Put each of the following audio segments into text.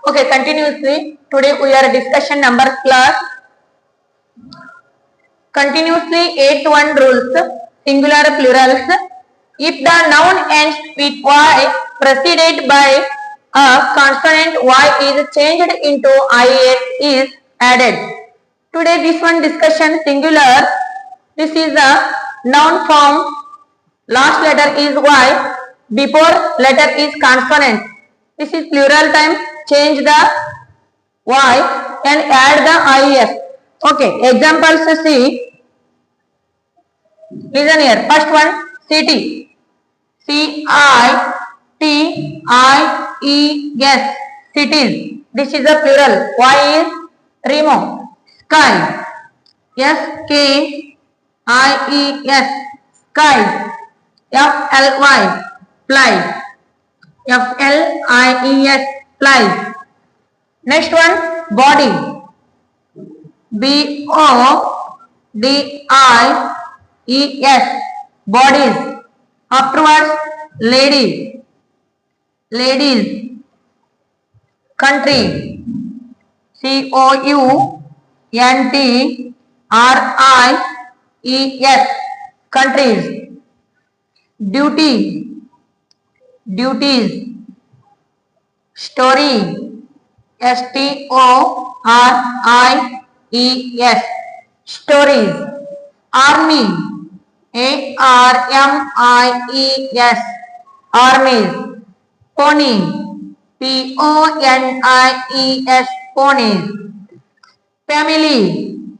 Okay, continuously. Today we are discussion number class. Continuously 8-1 rules, singular plurals. If the noun ends with y preceded by a consonant, y is changed into is is added. Today this one discussion singular. This is a noun form. Last letter is y. Before letter is consonant. This is plural time. Change the y and add the is. Okay, examples see. Listen here. First one, city. C-I-T-I-E-S. Cities. This is a plural. Y is remove. Sky. S-K-I-E-S. Skies. F-L-Y. Flies. F-L-I-E-S. Flies. Next one, body. B-O-D-I-E-S. Bodies. Afterwards, ladies. Ladies. Country. C-O-U-N-T-R-I-E-S. Countries. Duty. Duties. Story. S-T-O-R-I-E-S. Stories. Army. A-R-M-I-E-S. Armies. Pony. P-O-N-I-E-S. Ponies. Family.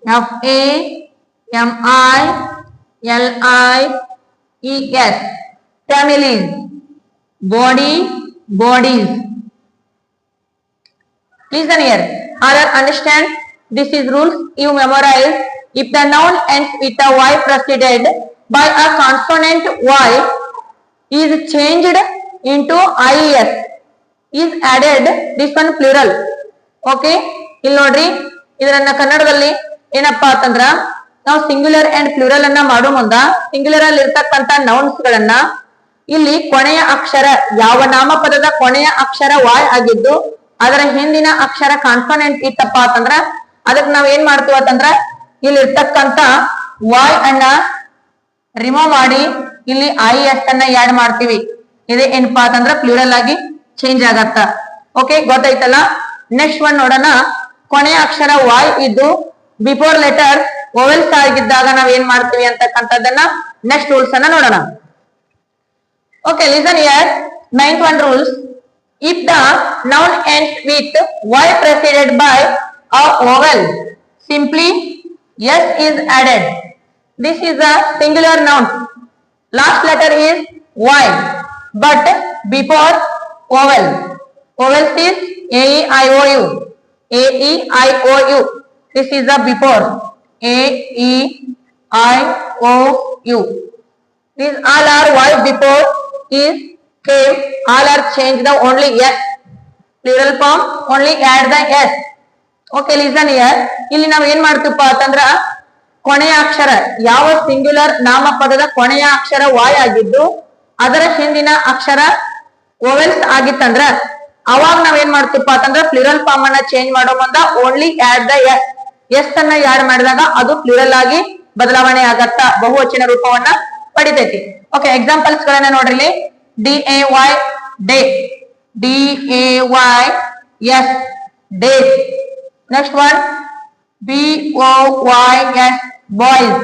F-A-M-I-L-I-E-S. Families. Body. Bodies. Listen here. Other understand. This is rules you memorize. If the noun ends with a y preceded by a consonant, y is changed into ies. Is added. This one plural. Okay. ಇಲ್ಲಿ ನೋಡ್ರಿ ಇದನ್ನ ಕನ್ನಡದಲ್ಲಿ ಏನಪ್ಪಾ ಅಂತಂದ್ರ ನಾವು singular and plural ಅನ್ನ ಮಾಡೋ ಮುಂದ ಸಿಂಗ್ಯುಲರ್ ಅಲ್ಲಿ ಇರ್ತಕ್ಕಂತ ನೌನ್ಸ್ ಗಳನ್ನ ಇಲ್ಲಿ ಕೊನೆಯ ಅಕ್ಷರ ಯಾವ ನಾಮಪದದ ಕೊನೆಯ ಅಕ್ಷರ y ಆಗಿದ್ದು ಅದರ ಹಿಂದಿನ ಅಕ್ಷರ ಕಾನ್ಸನೆಂಟ್ ಇತ್ತಪ್ಪ ಅಂತಂದ್ರ ಅದಕ್ಕೆ ನಾವ್ ಏನ್ ಮಾಡ್ತೀವಿ ಅಂತಂದ್ರ ಇಲ್ಲಿ ಇರ್ತಕ್ಕಂತ y ಅನ್ನ ರಿಮೂವ್ ಮಾಡಿ ಇಲ್ಲಿ ies ಅನ್ನ ಆಡ್ ಮಾಡ್ತೀವಿ. ಇದೇ ಏನಪ್ಪಾ ಅಂತಂದ್ರ ಪ್ಲೂರಲ್ ಆಗಿ ಚೇಂಜ್ ಆಗತ್ತ. ಓಕೆ, ಗೊತ್ತಾಯ್ತಲ್ಲ. ನೆಕ್ಸ್ಟ್ ಒನ್ ನೋಡೋಣ. ಕೊನೆಯ ಅಕ್ಷರ y ಇದ್ದು ಬಿಫೋರ್ ಲೆಟರ್ ವೊವೆಲ್ಸ್ ಆಗಿದ್ದಾಗ ನಾವ್ ಏನ್ ಮಾಡ್ತೀವಿ ಅಂತಕ್ಕಂಥದ್ದನ್ನ ನೆಕ್ಸ್ಟ್ ರೂಲ್ಸ್ ಅನ್ನ ನೋಡೋಣ. Okay, listen here. 9th one rules. If the noun ends with y preceded by a vowel, simply s is added. This is a singular noun. Last letter is y, but before vowel. Vowels is A-E-I-O-U. A-E-I-O-U. This is a before. A-E-I-O-U. These all are y before is came. All are changed the only s. Plural form only add the s. Okay, listen here. ಇಲ್ಲಿ ನಾವು ಏನ್ ಮಾಡ್ತೀವಪ್ಪ ಅಂತಂದ್ರ ಕೊನೆಯ ಅಕ್ಷರ ಯಾವ singular ನಾಮಪದದ ಕೊನೆಯ ಅಕ್ಷರ y ಆಗಿದ್ದು ಅದರ ಹಿಂದಿನ ಅಕ್ಷರ ವೊವೆಲ್ಸ್ ಆಗಿತ್ತಂದ್ರ ಅವಾಗ ನಾವ್ ಏನ್ ಮಾಡ್ತೀವಪ್ಪ ಅಂತಂದ್ರ ಪ್ಲೂರಲ್ ಫಾರ್ಮ್ ಅನ್ನ ಚೇಂಜ್ ಮಾಡೋ ಮುಂದ only add the S. S ಅನ್ನ ಆಡ್ ಮಾಡಿದಾಗ ಅದು ಪ್ಲೂರಲ್ ಆಗಿ ಬದಲಾವಣೆ ಆಗತ್ತ, ಬಹುವಚನ ರೂಪವನ್ನ ಪಡಿತೈತಿ. ಓಕೆ, ಎಕ್ಸಾಂಪಲ್ಸ್ ಗಳನ್ನ ನೋಡ್ರಿ. D-A-Y day. D-A-Y-S days. Next one, B-O-Y-S boys.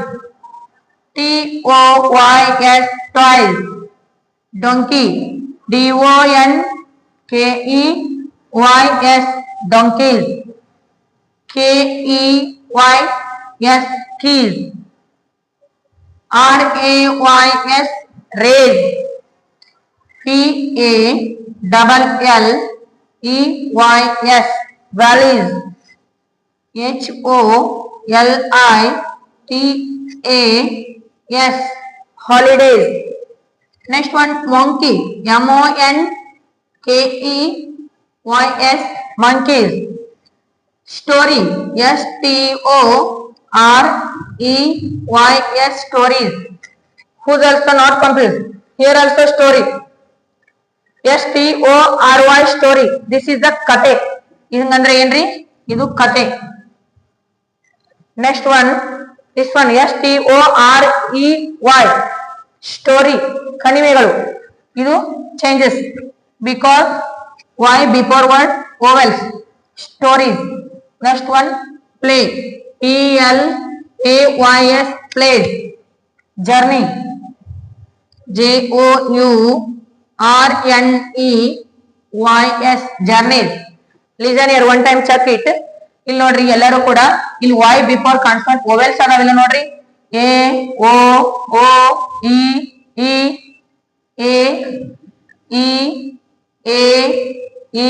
T-O-Y-S toys. Donkey. D-O-N-K-E-Y-S donkeys. K-E-Y-S keys. R-A-Y-S raise. P-A-L-L-E-Y-S valleys. H-O-L-I-T-A-S holidays. Next one, monkey. M-O-N-K-E-Y-S monkeys. Story. S-T-O-R-E-Y-S stories. Who's also not confused. Here also story. S-T-O-R-Y story. This is the kate. ಹಿಂಗಂದ್ರೆ ಏನ್ರಿ, ಇದು ಕತೆ. Next one, this one STOREY, story, ಕಣಿವೆಗಳು. ಇದು changes because Y before word vowels, stories. Next one, play, PLAYS, plays. Journey, JOURNEYS, journeys. Listen here, one time check it. ಇಲ್ಲಿ ನೋಡ್ರಿ ಎಲ್ಲರೂ ಕೂಡ ಇಲ್ಲಿ Y ಬಿಫೋರ್ ಕಾನ್ಸೋನೆಂಟ್ ವೊವೆಲ್ಸ್ ಅದಾವಿಲ್ಲ ನೋಡ್ರಿ, A O O E E A E A E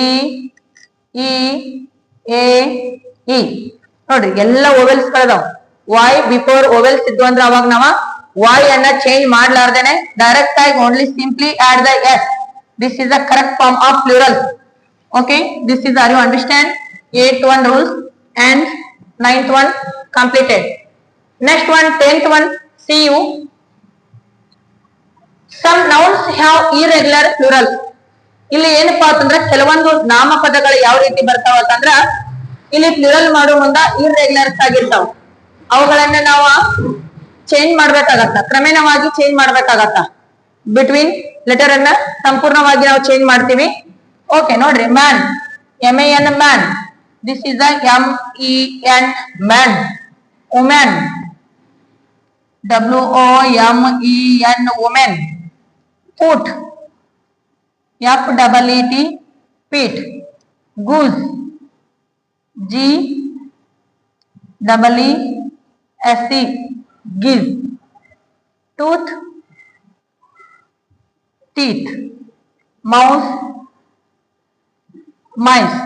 E A E. ನೋಡ್ರಿ ಎಲ್ಲ vowels ಗಳದಾವ. Y before vowels ಇದ್ದು ಅಂದ್ರೆ ಅವಾಗ ನಾವ Y ಅನ್ನ ಚೇಂಜ್ ಮಾಡ್ಲಾರ್ದೇನೆ ಡೈರೆಕ್ಟ್ ಆಗಿ only simply add the S. This is the correct form of plural. Okay, this is, are you understand? 8th one rules and 9th one completed. Next one, 10th one, see you. Some nouns have irregular plurals. ಇಲ್ಲಿ ಏನಪ್ಪಾ ಅಂತಂದ್ರ ಕೆಲವೊಂದು ನಾಮಪದಗಳು ಯಾವ ರೀತಿ ಬರ್ತಾವ ಅಂತಂದ್ರ ಇಲ್ಲಿ plural ಮಾಡೋ ಮುಂದ ಇರ್ರೆಗ್ಯುಲರ್ಸ್ ಆಗಿರ್ತಾವ. ಅವುಗಳನ್ನ ನಾವು ಚೇಂಜ್ ಮಾಡ್ಬೇಕಾಗತ್ತ, ಕ್ರಮೇಣವಾಗಿ ಚೇಂಜ್ ಮಾಡ್ಬೇಕಾಗತ್ತ. ಬಿಟ್ವೀನ್ ಲೆಟರ್ ಅನ್ನ ಸಂಪೂರ್ಣವಾಗಿ ನಾವು ಚೇಂಜ್ ಮಾಡ್ತೀವಿ. ಓಕೆ ನೋಡ್ರಿ, man, MAN, man. This is the MEN, man. Women, WOMEN, women. Foot, FEET, feet. Goose, GEESE, geese. Tooth, teeth. Mouse, mice.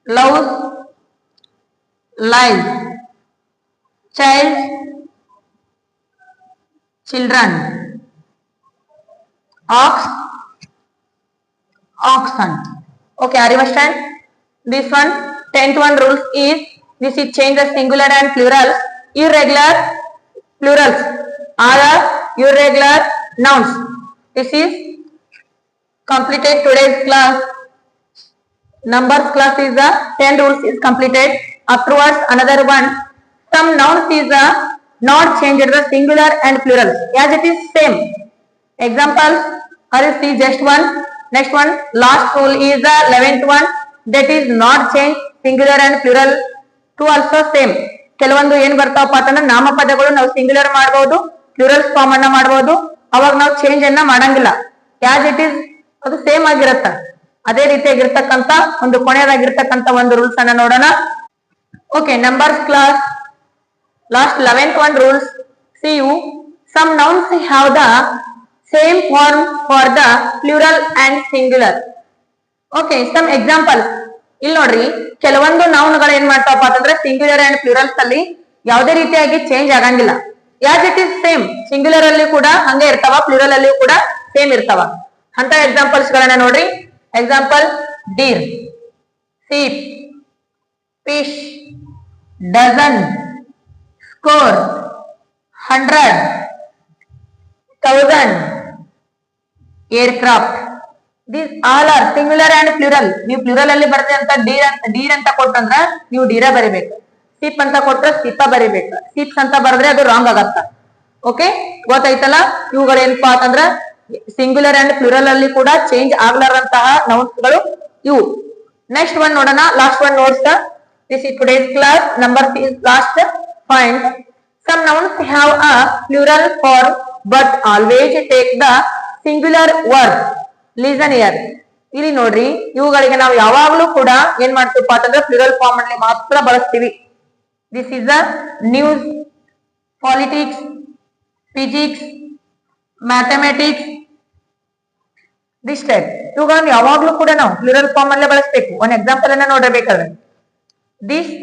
Louse, lies. Child, children. Ox, oxen. Okay, are you understand? This one, 10th one rules is, this is change the singular and plurals. Irregular plurals are irregular nouns. This is completed today's class. Numbers class is the 10 rules is completed. Afterwards another one, some nouns is not changed the singular and plurals as it is same. Examples are you see just one. Next one, last rule is the 11th one, that is not change singular and plural to also same. ಕೆಲವೊಂದು ಏನ್ ಬರ್ತಾವಪ್ಪ ಅಂತಂದ್ರೆ ನಾಮಪದಗಳು ನಾವು singular ಮಾಡಬಹುದು, plural form ಅನ್ನ ಮಾಡಬಹುದು. ಅವಾಗ ನಾವು change ಅನ್ನ ಮಾಡಂಗಿಲ್ಲ, ಯಾಸ್ ಇಟ್ ಈಸ್ ಅದು ಸೇಮ್ ಆಗಿರತ್ತ. ಅದೇ ರೀತಿಯಾಗಿರ್ತಕ್ಕಂತ ಒಂದು ಕೊನೆಯದಾಗಿರ್ತಕ್ಕಂತ ಒಂದು ರೂಲ್ಸ್ ಅನ್ನ ನೋಡೋಣ. Okay, numbers class last 11th one rules. See you, some nouns have the same form for the plural and singular. Okay, some examples. ಇಲ್ಲಿ ನೋಡ್ರಿ, ಕೆಲವೊಂದು ನೌನ್ಗಳು ಏನ್ ಮಾಡ್ತಾವಪ್ಪ ಅಂತಂದ್ರೆ ಸಿಂಗ್ಯುಲರ್ ಅಂಡ್ ಪ್ಲೂರಲ್ಸ್ ಅಲ್ಲಿ ಯಾವುದೇ ರೀತಿಯಾಗಿ ಚೇಂಜ್ ಆಗಂಗಿಲ್ಲ, as it is same. Singular ಅಲ್ಲಿ ಕೂಡ ಹಂಗೆ ಇರ್ತಾವ, ಪ್ಲೂರಲ್ ಅಲ್ಲಿ ಕೂಡ ಸೇಮ್ ಇರ್ತಾವ. ಅಂತ ಎಕ್ಸಾಂಪಲ್ಸ್ ಗಳನ್ನ ನೋಡ್ರಿ. Example, Deere, seep, fish, dozen, score, 100, 1000, aircraft. These all are singular and plural. ನೀವು ಪ್ಲೂರಲ್ ಅಲ್ಲಿ ಬರ್ತದೆ ಅಂತ ಡೀರ್ ಅಂತ ಕೊಟ್ಟಂದ್ರ ನೀವು ಡೀರ ಬರಿಬೇಕು, ಸಿಪ್ ಅಂತ ಕೊಟ್ರೆ ಸಿಪ್ಪ ಬರಿಬೇಕು. ಸಿಪ್ಸ್ ಅಂತ ಬರೆದ್ರೆ ಅದು ರಾಂಗ್ ಆಗತ್ತ. ಓಕೆ, ಗೊತ್ತಾಯ್ತಲ್ಲ? ಇವುಗಳೇನಪ್ಪಾ ಅಂತಂದ್ರ ಸಿಂಗ್ಯುಲರ್ ಅಂಡ್ ಪ್ಲೂರಲ್ ಅಲ್ಲಿ ಕೂಡ ಚೇಂಜ್ ಆಗ್ಲಾರಂತಹ ನೌನ್ಸ್ ಗಳು ಇವು. ನೆಕ್ಸ್ಟ್ ಒನ್ ನೋಡೋಣ, last one notes. This is today's class. Number is last point. Some nouns have a plural form but always take the singular word. Listen here. ಇಲ್ಲಿ ನೋಡ್ರಿ, ಇವುಗಳಿಗೆ ನಾವು ಯಾವಾಗ್ಲೂ ಕೂಡ ಏನ್ ಮಾಡ್ತೀವಪ್ಪ ಅಂತಂದ್ರೆ ಪ್ಲೂರಲ್ ಫಾರ್ಮ್ ಅಲ್ಲಿ ಮಾತ್ರ ಬಳಸ್ತೀವಿ. This is the news, politics, physics, mathematics, this type. ಇವುಗಳನ್ನ ಯಾವಾಗ್ಲೂ ಕೂಡ ನಾವು ಪ್ಲೂರಲ್ ಫಾರ್ಮ್ ಅಲ್ಲೇ ಬಳಸ್ಬೇಕು. ಒಂದ್ ಎಕ್ಸಾಂಪಲ್ ಅನ್ನ ನೋಡಬೇಕಾದ್ರೆ, this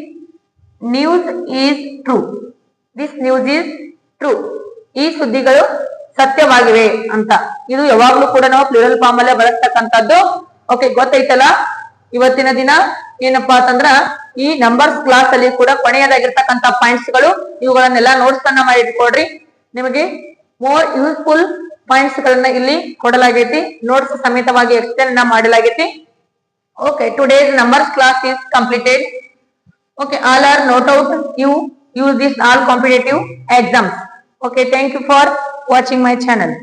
news is true. This news is true. ಈ ಸುದ್ದಿಗಳು ಸತ್ಯವಾಗಿವೆ ಅಂತ. ಇದು ಯಾವಾಗ್ಲೂ ಕೂಡ ನಾವು ಪ್ಲೂರಲ್ ಫಾರ್ಮ್ ಅಲ್ಲೇ ಬಳಸ್ತಕ್ಕಂಥದ್ದು. ಓಕೆ, ಗೊತ್ತೈತಲ್ಲ? ಇವತ್ತಿನ ದಿನ ಏನಪ್ಪಾ ಅಂತಂದ್ರ ಈ ನಂಬರ್ಸ್ ಕ್ಲಾಸ್ ಅಲ್ಲಿ ಕೂಡ ಕೊನೆಯದಾಗಿರ್ತಕ್ಕಂಥ ಪಾಯಿಂಟ್ಸ್ ಗಳು, ಇವುಗಳನ್ನೆಲ್ಲ ನೋಟ್ಸ್ ಅನ್ನ ಮಾಡಿ ಇಟ್ಕೊಡ್ರಿ. ನಿಮಗೆ ಮೋರ್ ಯೂಸ್ಫುಲ್ ಪಾಯಿಂಟ್ಸ್ ಗಳನ್ನ ಇಲ್ಲಿ ಕೊಡಲಾಗೈತಿ, ನೋಟ್ಸ್ ಸಮೇತವಾಗಿ ಎಕ್ಸ್ಪ್ಲೇನ್ ಮಾಡಲಾಗೈತಿ. Okay, today's numbers class is completed. Okay, all are note out. You use this all competitive exams. Okay, thank you for watching my channel.